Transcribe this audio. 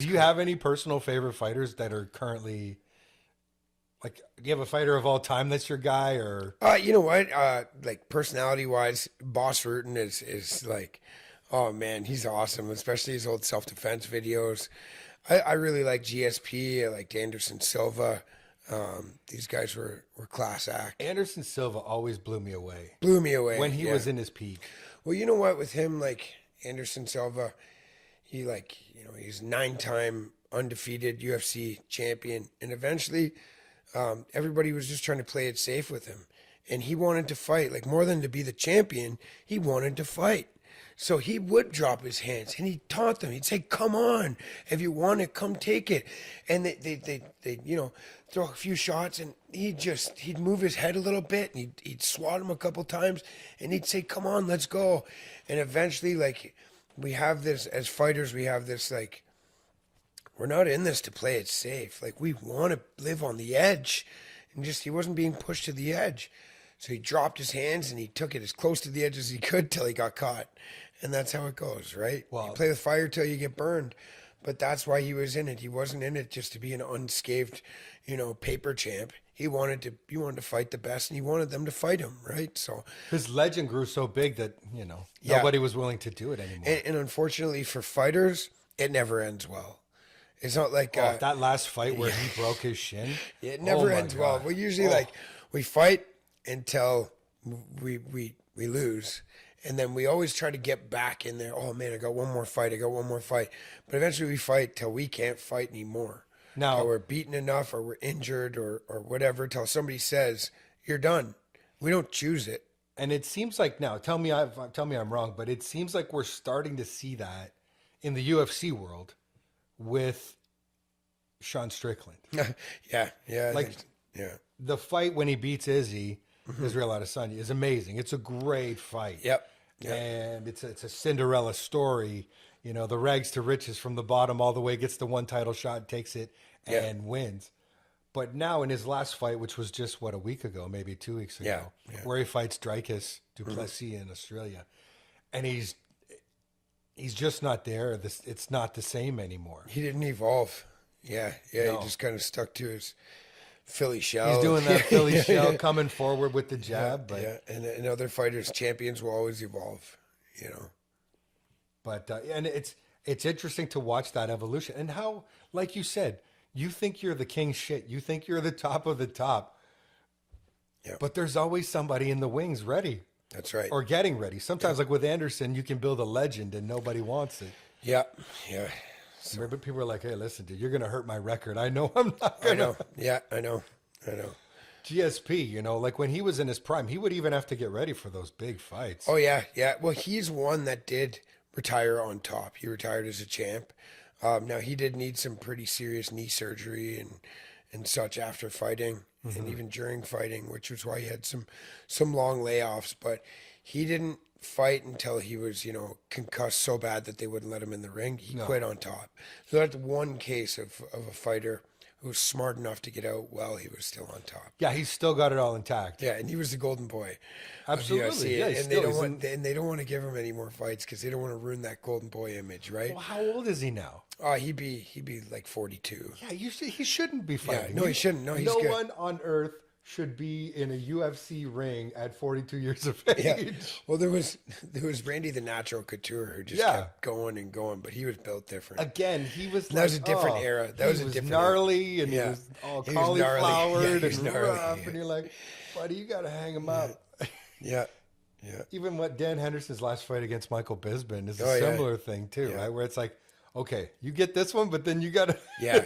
you have any personal favorite fighters that are currently, like, do you have a fighter of all time that's your guy, or? You know what? Like personality wise, Boss Rutan is like, oh man, he's awesome. Especially his old self defense videos. I really like GSP. I liked Anderson Silva. These guys were class act. Anderson Silva always blew me away. Blew me away When he was in his peak. Well, you know what? With him, like Anderson Silva, he's 9-time undefeated UFC champion, and eventually, everybody was just trying to play it safe with him, and he wanted to fight. Like more than to be the champion, he wanted to fight. So he would drop his hands and he taunt them. He'd say, "Come on, if you want it, come take it." And they throw a few shots, and he'd move his head a little bit, and he'd swat him a couple times, and he'd say, "Come on, let's go." And eventually, like, we have this as fighters, we have this like, we're not in this to play it safe. Like, we want to live on the edge, and just he wasn't being pushed to the edge. So he dropped his hands and he took it as close to the edge as he could till he got caught. And that's how it goes, right? Well, you play with fire till you get burned. But that's why he was in it. He wasn't in it just to be an unscathed, paper champ. He wanted to fight the best, and he wanted them to fight him, right? So his legend grew so big that, nobody was willing to do it anymore. And unfortunately for fighters, it never ends well. It's not like that last fight where he broke his shin. It never ends well. We usually we fight until we lose. And then we always try to get back in there. Oh, man, I got one more fight. But eventually we fight till we can't fight anymore. Now, till we're beaten enough or we're injured or whatever, till somebody says, "You're done." We don't choose it. And it seems like now, tell me I'm wrong, but it seems like we're starting to see that in the UFC world with Sean Strickland. Yeah. The fight when he beats Izzy, Israel Adesanya, is amazing. It's a great fight. Yep. And it's a Cinderella story. The rags to riches from the bottom all the way, gets the one title shot, takes it, and wins. But now in his last fight, which was just, a week ago, maybe 2 weeks ago, where he fights Dricus Du Plessis in Australia, and he's just not there. It's not the same anymore. He didn't evolve. Yeah. No. He just kind of stuck to his Philly shell. He's doing that Philly shell, coming forward with the jab. And other fighters, champions will always evolve, But and it's interesting to watch that evolution, and how, like you said, you think you're the king shit. You think you're the top of the top. Yeah. But there's always somebody in the wings ready. That's right. Or getting ready. Sometimes, like with Anderson, you can build a legend and nobody wants it. Yeah. So, people are like, "Hey, listen, dude, you're going to hurt my record. I know I'm not going to." I know. Yeah, I know. GSP, like when he was in his prime, he would even have to get ready for those big fights. Oh, yeah. Well, he's one that did retire on top. He retired as a champ. Now, he did need some pretty serious knee surgery and such after fighting, and even during fighting, which was why he had some long layoffs. But he didn't fight until he was, concussed so bad that they wouldn't let him in the ring. He quit on top. So that's one case of a fighter who was smart enough to get out while he was still on top. Yeah, he's still got it all intact. Yeah, and he was the golden boy. Absolutely. Yeah, and they don't want to give him any more fights because they don't want to ruin that golden boy image, right? Well, how old is he now? He'd be like 42. Yeah, he shouldn't be fighting. Yeah, no, he shouldn't. No, he's no good. one on earth should be in a UFC ring at 42 years of age. Yeah. Well, there was Randy the Natural Couture who just kept going and going, but he was built different. Again, he was. That was a different era. That was a different gnarly, and he was all cauliflowered and gnarly, rough, and you're like, buddy, you got to hang him up. Yeah. Even what Dan Henderson's last fight against Michael Bisping is a similar thing too, right? Where it's like, okay, you get this one, but then you got to. Yeah.